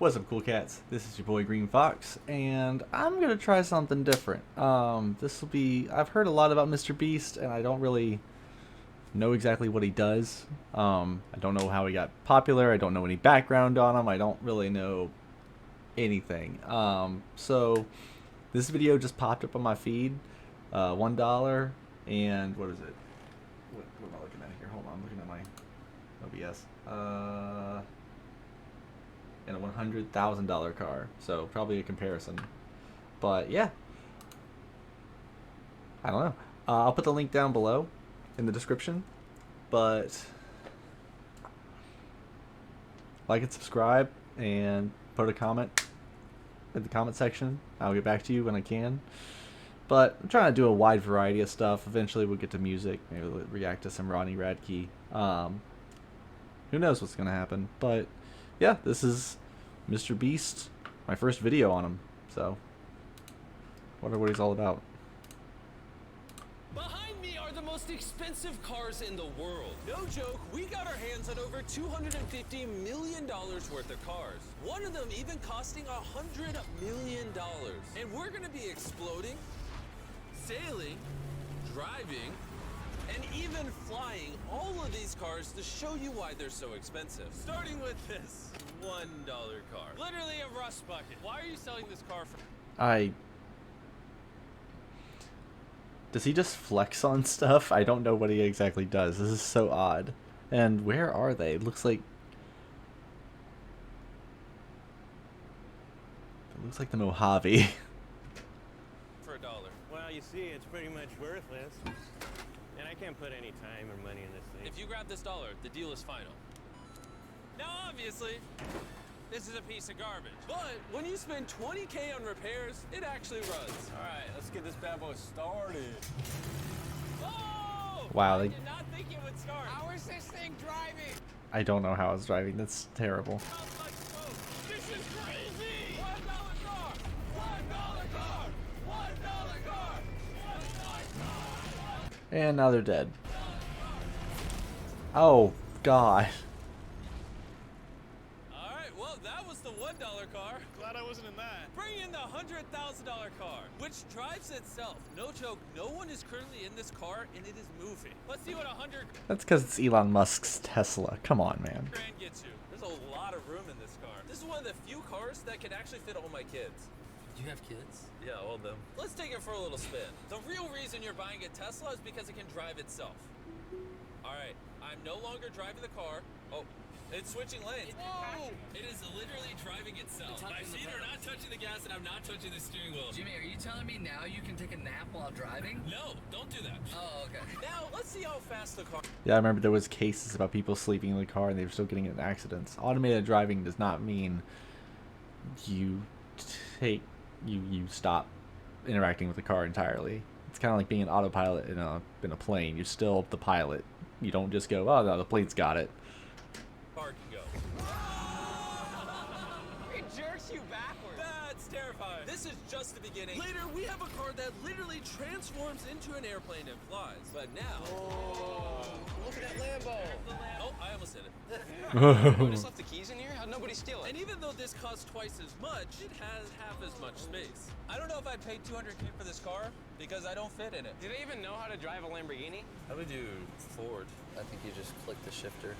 What's up, cool cats? This is your boy Green Fox, and I'm gonna try something different. This will be. I've heard a lot about MrBeast, and I don't really know exactly what he does. I don't know how he got popular. I don't know any background on him. I don't really know anything. So this video just popped up on my feed. $1 and what is it? What am I looking at here? Hold on, I'm looking at my OBS. And a $100,000 car, so probably a comparison. But yeah, I don't know. I'll put the link down below in the description. But like and subscribe and put a comment in the comment section. I'll get back to you when I can. But I'm trying to do a wide variety of stuff. Eventually we'll get to music. Maybe we'll react to some Ronnie Radke. Who knows what's gonna happen? But yeah, this is MrBeast, my first video on him, so wonder what he's all about. Behind me are the most expensive cars in the world. No joke, we got our hands on over $250 million worth of cars. One of them even costing $100 million. And we're gonna be exploding, sailing, driving, and even flying all of these cars to show you why they're so expensive. Starting with this $1 car. Literally a rust bucket. Why are you selling this car for? Does he just flex on stuff? I don't know what he exactly does. This is so odd. And where are they? It looks like the Mojave. For $1. Well, you see, it's pretty much worthless. And I can't put any time or money in this thing. If you grab this $1, the deal is final. Now, obviously, this is a piece of garbage. But when you spend $20K on repairs, it actually runs. All right, let's get this bad boy started. Oh! Wow, I they- did not think it would start. How is this thing driving? I don't know how it's driving. That's terrible. Smells like smoke. This is crazy! $1 car! $1 car! $1 car! $1 car! And now they're dead. Oh God. Alright, well, that was the $1 car. Glad I wasn't in that. Bring in the $100,000 car, which drives itself. No joke, no one is currently in this car, and it is moving. Let's see what 100 That's because it's Elon Musk's Tesla. Come on, man. grand gets you. There's a lot of room in this car. This is one of the few cars that can actually fit all my kids. You have kids? Yeah, all of them. Let's take it for a little spin. The real reason you're buying a Tesla is because it can drive itself. Alright, I'm no longer driving the car. Oh, it's switching lanes. Whoa! It is literally driving itself. My feet are not touching the gas and I'm not touching the steering wheel. Jimmy, are you telling me now you can take a nap while driving? No, don't do that. Oh, okay. Now, let's see how fast the car... Yeah, I remember there was cases about people sleeping in the car and they were still getting in accidents. Automated driving does not mean you stop interacting with the car entirely. It's kind of like being an autopilot in a plane. You're still the pilot. You don't just go, oh no, the plane's got it. Car can go. It jerks you backwards. That's terrifying. This is just the beginning. Later, we have a car that literally transforms into an airplane and flies. But now... Oh, look at that Lambo. Oh, I almost hit it. We just left the keys in here? How'd nobody steal it? And even though this costs twice as much, it has half as much space. I don't know if I'd pay $200K for this car because I don't fit in it. Do they even know how to drive a Lamborghini? How do we do Ford? I think you just click the shifter.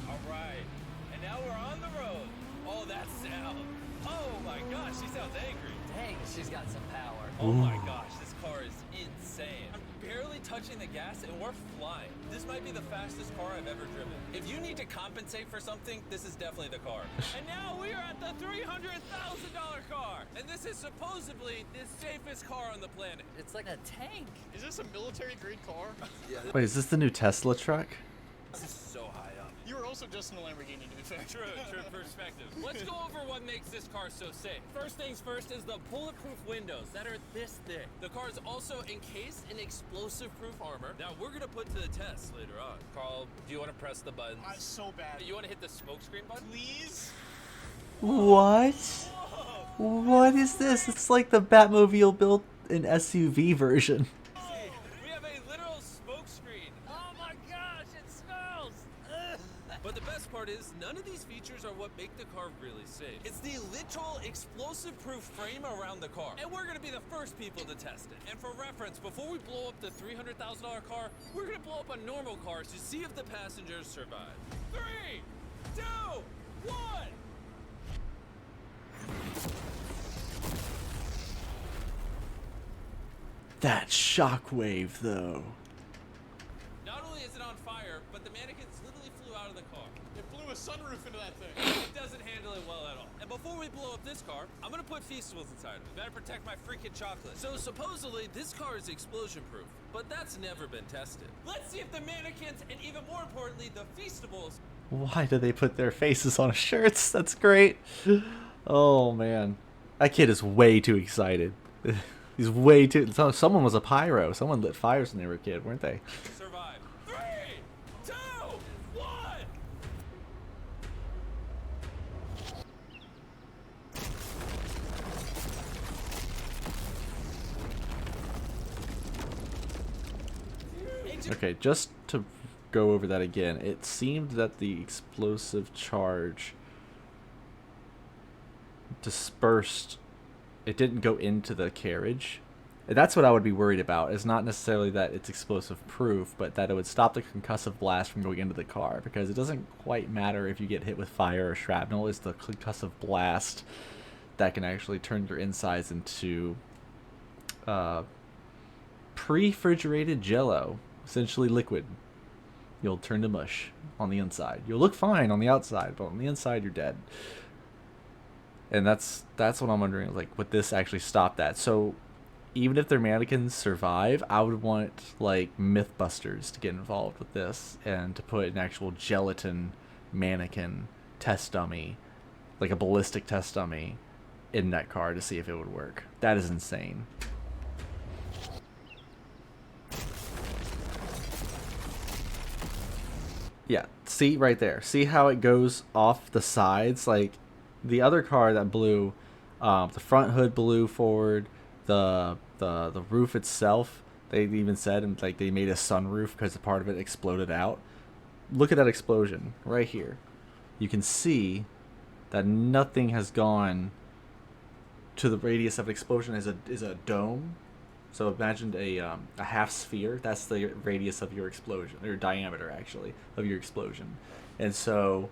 All right, and now we're on the road. Oh, that sound. Oh my gosh, she sounds angry. Dang, she's got some power. Oh my gosh, this car is insane. I'm barely touching the gas and we're flying. This might be the fastest car I've ever driven. If you need to compensate for something, this is definitely the car. And now we are at the $300,000 car. And this is supposedly the safest car on the planet. It's like a tank. Is this a military grade car? Wait, is this the new Tesla truck? This is so high up. You were also just in a Lamborghini, to be fair. True perspective. Let's go over what makes this car so safe. First things first is the bulletproof windows that are this thick. The car is also encased in explosive-proof armor that we're gonna put to the test later on. Carl, do you want to press the buttons? So bad. You want to hit the smokescreen button? Please? What? Whoa! What is this? It's like the Batmobile built in SUV version. We have a literal smokescreen. Oh my gosh, it smells! But the best part is, none of these features are what make the car really safe. It's the literal explosive-proof frame around the car. And we're gonna be the first people to test it. And for reference, before we blow up the $300,000 car, we're gonna blow up a normal car to see if the passengers survive. 3, 2, 1! That shockwave, though. Not only is it on fire, but the mannequins literally flew out of the car. It blew a sunroof into that thing. It doesn't handle it well at all. And before we blow up this car, I'm gonna put Feastables inside of it. Better protect my freaking chocolate. So supposedly, this car is explosion-proof, but that's never been tested. Let's see if the mannequins, and even more importantly, the Feastables, Why do they put their faces on shirts? That's great. Oh, man. That kid is way too excited. He's way too... Someone was a pyro. Someone lit fires when they were a kid, weren't they? survive. 3, 2, 1! Okay, just to go over that again, it seemed that the explosive charge dispersed. It didn't go into the carriage. And that's what I would be worried about. It's not necessarily that it's explosive proof, but that it would stop the concussive blast from going into the car, because it doesn't quite matter if you get hit with fire or shrapnel. It's the concussive blast that can actually turn your insides into pre-refrigerated jello, essentially liquid. You'll turn to mush on the inside. You'll look fine on the outside, but on the inside you're dead. And that's what I'm wondering, like, would this actually stop that? So even if their mannequins survive, I would want like Mythbusters to get involved with this and to put an actual gelatin mannequin test dummy, like a ballistic test dummy, in that car to see if it would work. That is insane. Yeah, see right there. See how it goes off the sides? Like the other car that blew, the front hood blew forward, the roof itself, they even said, and like they made a sunroof because a part of it exploded out. Look at that explosion right here. You can see that nothing has gone to the radius of explosion. Is a dome. So imagine a half sphere. That's the radius of your explosion, or diameter actually of your explosion. And so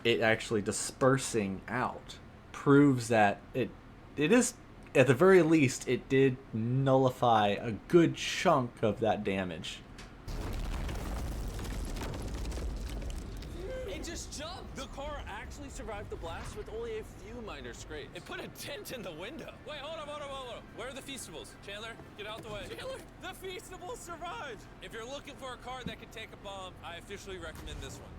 it actually dispersing out proves that it is, at the very least, it did nullify a good chunk of that damage. It just jumped! The car actually survived the blast with only a few minor scrapes. It put a dent in the window. Wait, hold up. Where are the Feastables? Chandler, get out the way. Chandler, the Feastables survived! If you're looking for a car that can take a bomb, I officially recommend this one.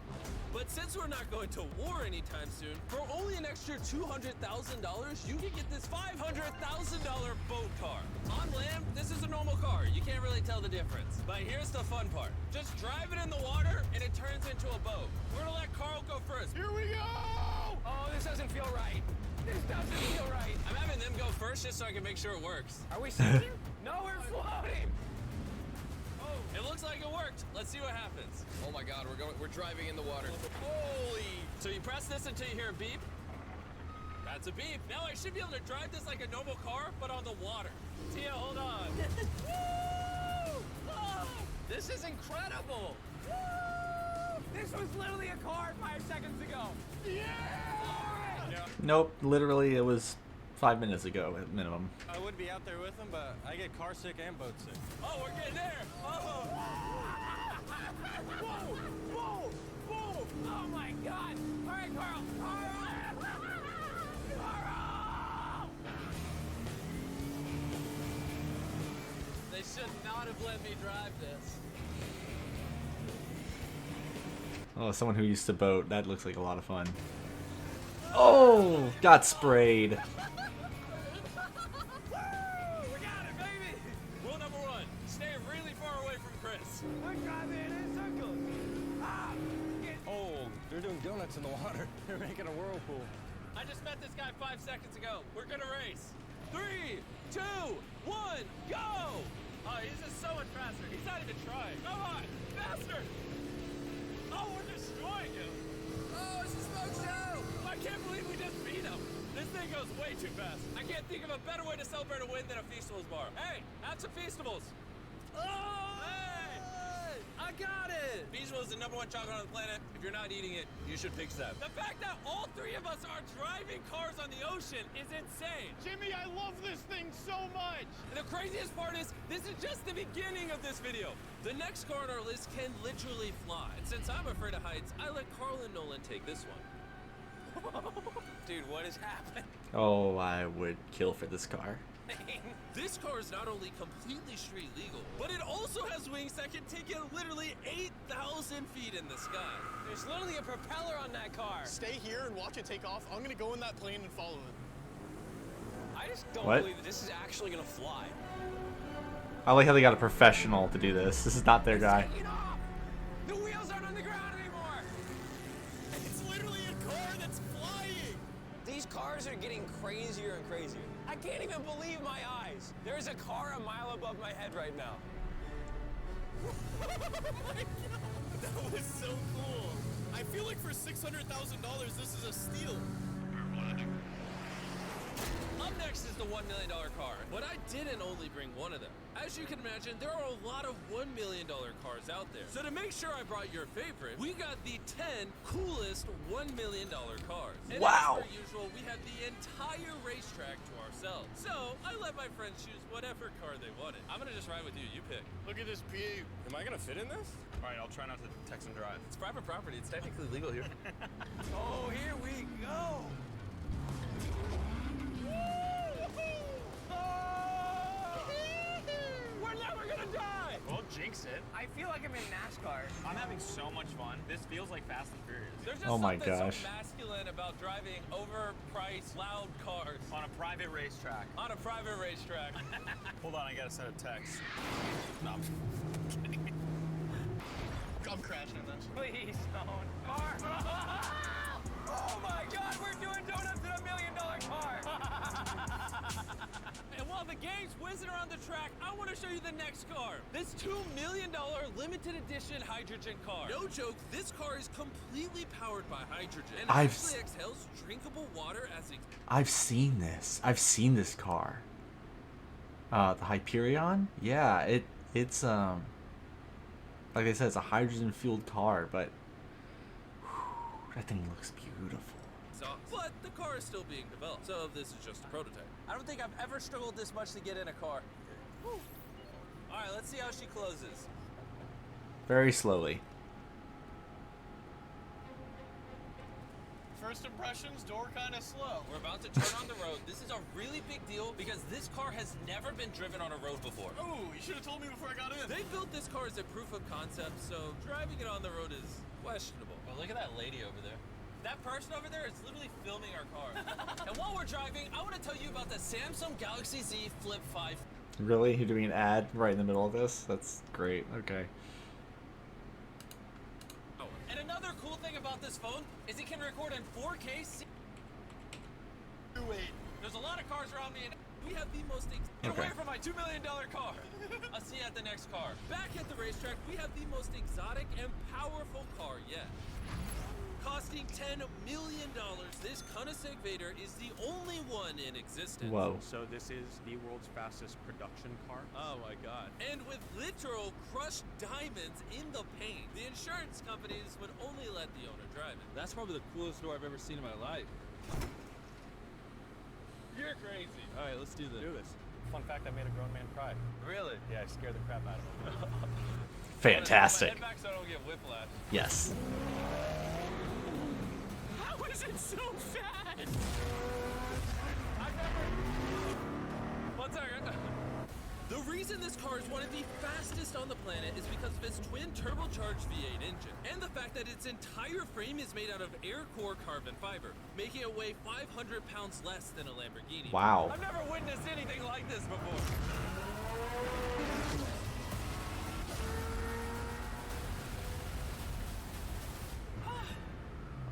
But since we're not going to war anytime soon, for only an extra $200,000, you can get this $500,000 boat car. On land, this is a normal car. You can't really tell the difference. But here's the fun part. Just drive it in the water, and it turns into a boat. We're gonna let Carl go first. Here we go! Oh, this doesn't feel right. This doesn't feel right. I'm having them go first just so I can make sure it works. Are we sinking? No, we're floating. Oh, it looks like it worked. Let's see what happens. Oh my god, we're driving in the water. Holy! So you press this until you hear a beep. That's a beep. Now I should be able to drive this like a normal car, but on the water. Tia, hold on. Woo! Oh, this is incredible. Woo! This was literally a car 5 seconds ago. Yeah! Nope, literally it was 5 minutes ago at minimum. I would be out there with them, but I get car sick and boat sick. Oh, we're getting there. Oh. Whoa! Whoa! Whoa! Oh my god! All right, Carl! Carl! They should not have let me drive this. Oh, someone who used to boat, that looks like a lot of fun. Oh, got sprayed. We got it, baby! Rule number 1, stay really far away from Chris. I'm driving in circles. Ah! Oh, they're doing donuts in the water. They're making a whirlpool. I just met this guy 5 seconds ago. We're gonna race. 3, 2, 1, go! Oh, he's just so much faster. He's not even trying. Come on, faster! Oh, we're destroying him. Oh, it's a smoke show! I can't believe we just beat him. This thing goes way too fast. I can't think of a better way to celebrate a win than a Feastables bar. Hey, have some Feastables. Oh! Hey! I got it! Feastables is the #1 chocolate on the planet. If you're not eating it, you should pick that. The fact that all three of us are driving cars on the ocean is insane. Jimmy, I love this thing so much. And the craziest part is, this is just the beginning of this video. The next car on our list can literally fly. And since I'm afraid of heights, I let Carl and Nolan take this one. Dude, what is happening? Oh, I would kill for this car. This car is not only completely street legal, but it also has wings that can take it literally 8,000 feet in the sky. There's literally a propeller on that car. Stay here and watch it take off. I'm gonna go in that plane and follow it. I just don't What? believe that this is actually gonna fly. I like how they got a professional to do this. This is not their guy. Taking off! The wheels aren't on the ground anymore! It's literally a car that's flying. These cars are getting crazier and crazier. I can't even believe my eyes. There's a car a mile above my head right now. Oh my God. That was so cool. I feel like for $600,000, this is a steal. Up next is the $1 million car, but I didn't only bring one of them. As you can imagine, there are a lot of $1 million cars out there. So to make sure I brought your favorite, we got the 10 coolest $1 million cars. And Wow. as per usual, we had the entire racetrack to ourselves. So I let my friends choose whatever car they wanted. I'm gonna just ride with you, you pick. Look at this view. Am I gonna fit in this? All right, I'll try not to text and drive. It's private property, it's technically legal here. Oh, here we go. We're never gonna die! Well, jinx it. I feel like I'm in NASCAR. I'm having so much fun. This feels like Fast and Furious. There's just Oh my something gosh. so masculine about driving overpriced, loud cars On a private racetrack. on a private racetrack. Hold on, I gotta send a text. No, I'm I'm crashing this. Please don't. Car. Oh my God, we're doing donuts in $1 million car! And while the game's whizzing around the track, I want to show you the next car. This $2 million limited edition hydrogen car. No joke, this car is completely powered by hydrogen and I've actually exhales drinkable water as it. I've seen this. I've seen this car. The Hyperion? Yeah, it's like I said, it's a hydrogen fueled car, but whew, that thing looks beautiful. But the car is still being developed, so this is just a prototype. I don't think I've ever struggled this much to get in a car. Whew. All right, let's see how she closes. Very slowly. First impressions, door kind of slow. We're about to turn on the road. This is a really big deal because this car has never been driven on a road before. Oh, you should have told me before I got in. They built this car as a proof of concept, so driving it on the road is questionable. Oh, look at that lady over there. That person over there is literally filming our car. And while we're driving, I want to tell you about the Samsung Galaxy Z Flip 5. Really? You're doing an ad right in the middle of this? That's great. Okay. Oh, and another cool thing about this phone is it can record in 4K. Wait. There's a lot of cars around me, and we have the most. Get Okay. away from my $2 million car. I'll see you at the next car. Back at the racetrack, we have the most exotic and powerful car yet. Costing $10 million, this Koenigsegg Vader is the only one in existence. Whoa. So this is the world's fastest production car? Oh my God. And with literal crushed diamonds in the paint, the insurance companies would only let the owner drive it. That's probably the coolest door I've ever seen in my life. You're crazy. All right, let's do this. do this. Fun fact, I made a grown man cry. Really? Yeah, I scared the crap out of him. Fantastic. Head back so I don't get whiplash. Yes. How is it so fast? One second. The reason this car is one of the fastest on the planet is because of its twin turbocharged V8 engine, and the fact that its entire frame is made out of air core carbon fiber, making it weigh 500 pounds less than a Lamborghini. Wow. I've never witnessed anything like this before.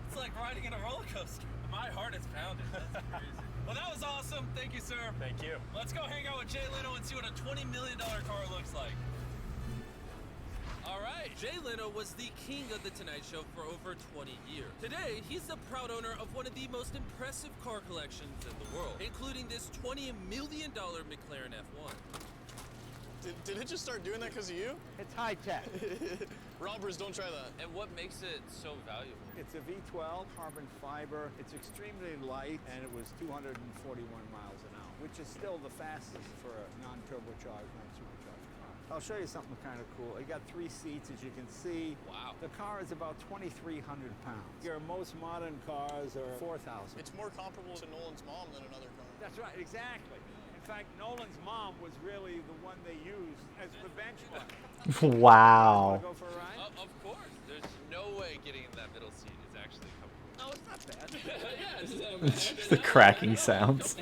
It's like riding in a roller coaster. My heart is pounding. That's crazy. Well, that was awesome. Thank you, sir. Thank you. Let's go hang out with Jay Leno and see what a $20 million car looks like. All right, Jay Leno was the king of The Tonight Show for over 20 years. Today, he's the proud owner of one of the most impressive car collections in the world, including this $20 million McLaren F1. Did it just start doing that because of you? It's high tech. Robbers, don't try that. And what makes it so valuable? It's a V12 carbon fiber. It's extremely light, and it was 241 miles an hour, which is still the fastest for a non-turbocharged, non-supercharged car. I'll show you something kind of cool. You got 3 seats, as you can see. Wow. The car is about 2,300 pounds. Your most modern cars are 4,000. It's more comparable to Nolan's mom than another car. That's right, exactly. In fact, Nolan's mom was really the one they used as the benchmark. Wow. Go for a ride? Of course. There's no way getting in that middle seat is actually comfortable. No, it's not bad. Yeah, it's Just the cracking sounds.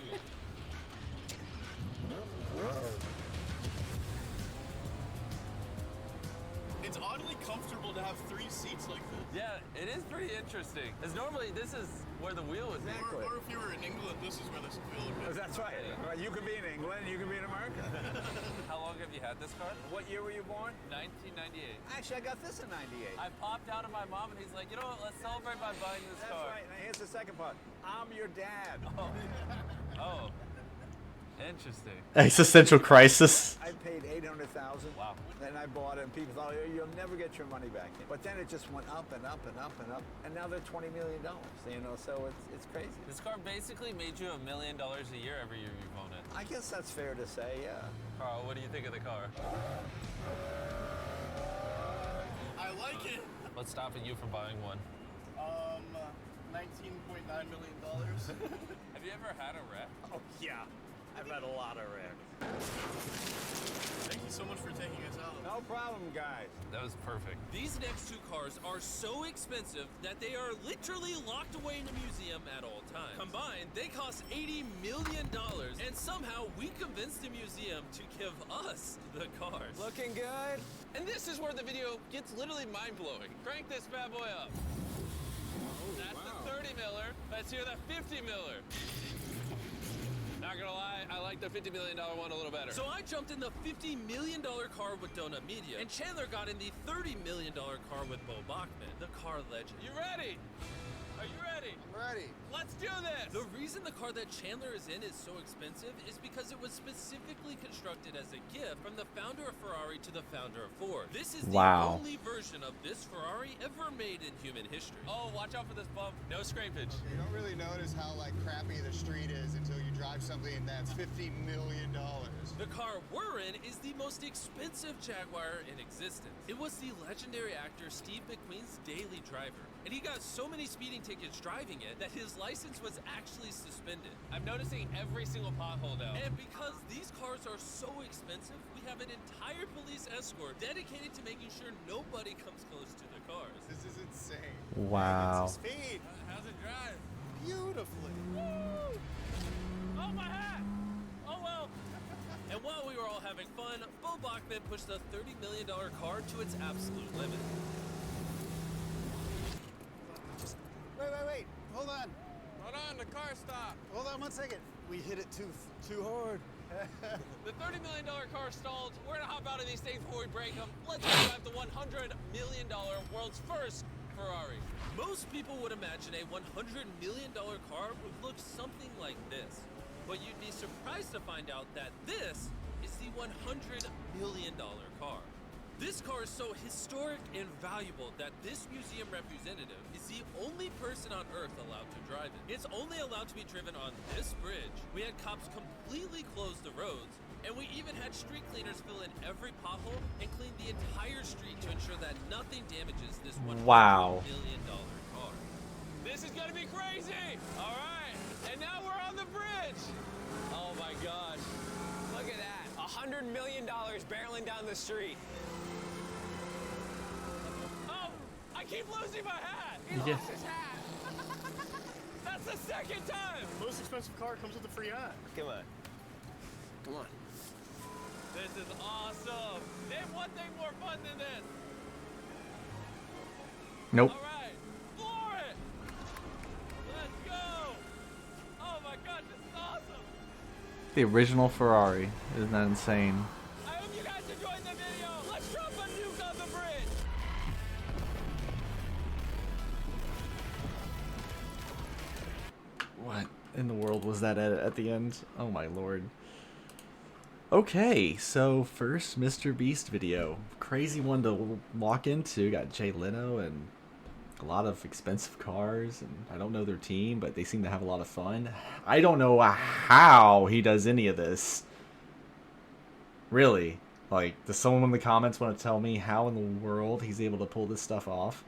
It's oddly comfortable to have 3 seats like this. Yeah, it is pretty interesting. Because normally this is where the wheel would be. Exactly. Or if you were in England, this is where this wheel would be. That's right. Well, you could be in England, you could be in America. How long have you had this car? What year were you born? 1998. Actually, I got this in 98. I popped out of my mom and he's like, you know what, let's celebrate by buying this That's car. right. Now here's the second part. I'm your dad. Oh. Interesting. Existential crisis. I paid $800,000. Wow. Then I bought it, and people thought, "Oh, you'll never get your money back." But then it just went up and up and up and up, and now they're $20 million. You know, so it's crazy. This car basically made you $1 million a year every year you've owned it. I guess that's fair to say, yeah. Carl, what do you think of the car? I like it. What's stopping you from buying one? $19.9 million. Have you ever had a wreck? Oh yeah, I've had a lot of wrecks. Thank you so much for taking us out. No problem, guys. That was perfect. These next 2 cars are so expensive that they are literally locked away in a museum at all times. Combined, they cost $80 million, and somehow we convinced the museum to give us the cars. Looking good. And this is where the video gets literally mind-blowing. Crank this bad boy up. That's the 30 miller. Let's hear the 50 miller. Not gonna lie, I like the $50 million one a little better. So I jumped in the $50 million car with Donut Media, and Chandler got in the $30 million car with Bo Bachman, the car legend. You ready? Are you ready? Ready. Let's do this! The reason the car that Chandler is in is so expensive is because it was specifically constructed as a gift from the founder of Ferrari to the founder of Ford. This is the Wow. only version of this Ferrari ever made in human history. Oh, watch out for this bump. No scrapage. You don't really notice how crappy the street is until you drive something that's $50 million. The car we're in is the most expensive Jaguar in existence. It was the legendary actor Steve McQueen's daily driver, and he got so many speeding tickets driving it that his license was actually suspended. I'm noticing every single pothole now. And because these cars are so expensive, we have an entire police escort dedicated to making sure nobody comes close to the cars. This is insane. Wow. Speed. How's it drive? Beautifully. Woo! Oh, my hat! Oh, well. And while we were all having fun, Bo Bachman pushed the $30 million car to its absolute limit. Wait. Hold on. Hold on, the car stopped. Hold on 1 second. We hit it too hard. The $30 million car stalled. We're gonna hop out of these things before we break them. Let's go drive the $100 million world's first Ferrari. Most people would imagine a $100 million car would look something like this. But you'd be surprised to find out that this is the $100 million car. This car is so historic and valuable that this museum representative is the only person on Earth allowed to drive it. It's only allowed to be driven on this bridge. We had cops completely close the roads, and we even had street cleaners fill in every pothole and clean the entire street to ensure that nothing damages this $100 million car. This is gonna be crazy! All right, and now we're on the bridge! Oh my gosh. Look at that. $100 million barreling down the street. I keep losing my hat! He Yeah. lost his hat! That's the second time! Most expensive car comes with a free hat. Come on. Come on. This is awesome! Name one thing more fun than this! Nope. Alright, floor it! Let's go! Oh my gosh, this is awesome! The original Ferrari. Isn't that insane? I hope you guys enjoyed the video! Let's drop a nuke on the bridge! in the world was that edit at the end? Oh my lord. Okay, so first MrBeast video. Crazy one to walk into. Got Jay Leno and a lot of expensive cars, and I don't know their team, but they seem to have a lot of fun. I don't know how he does any of this. Really. Like, does someone in the comments want to tell me how in the world he's able to pull this stuff off?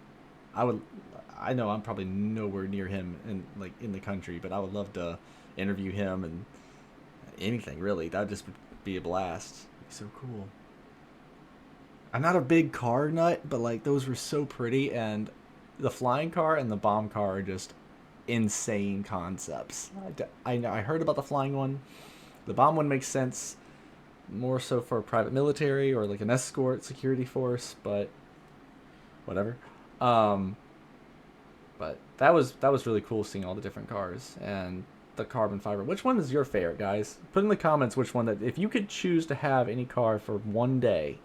I know I'm probably nowhere near him in the country, but I would love to interview him and anything really. That'd just be a blast. It'd be so cool. I'm not a big car nut, but like those were so pretty, and the flying car and the bomb car are just insane concepts. I heard about the flying one. The bomb one makes sense more so for a private military or like an escort security force, but whatever. But that was really cool seeing all the different cars and the carbon fiber. Which one is your favorite, guys? Put in the comments which one, that if you could choose to have any car for one day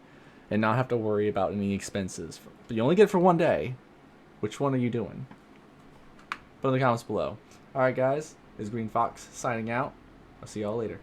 and not have to worry about any expenses, but you only get it for one day, which one are you doing? Put in the comments below. Alright guys, this is Green Fox signing out. I'll see y'all later.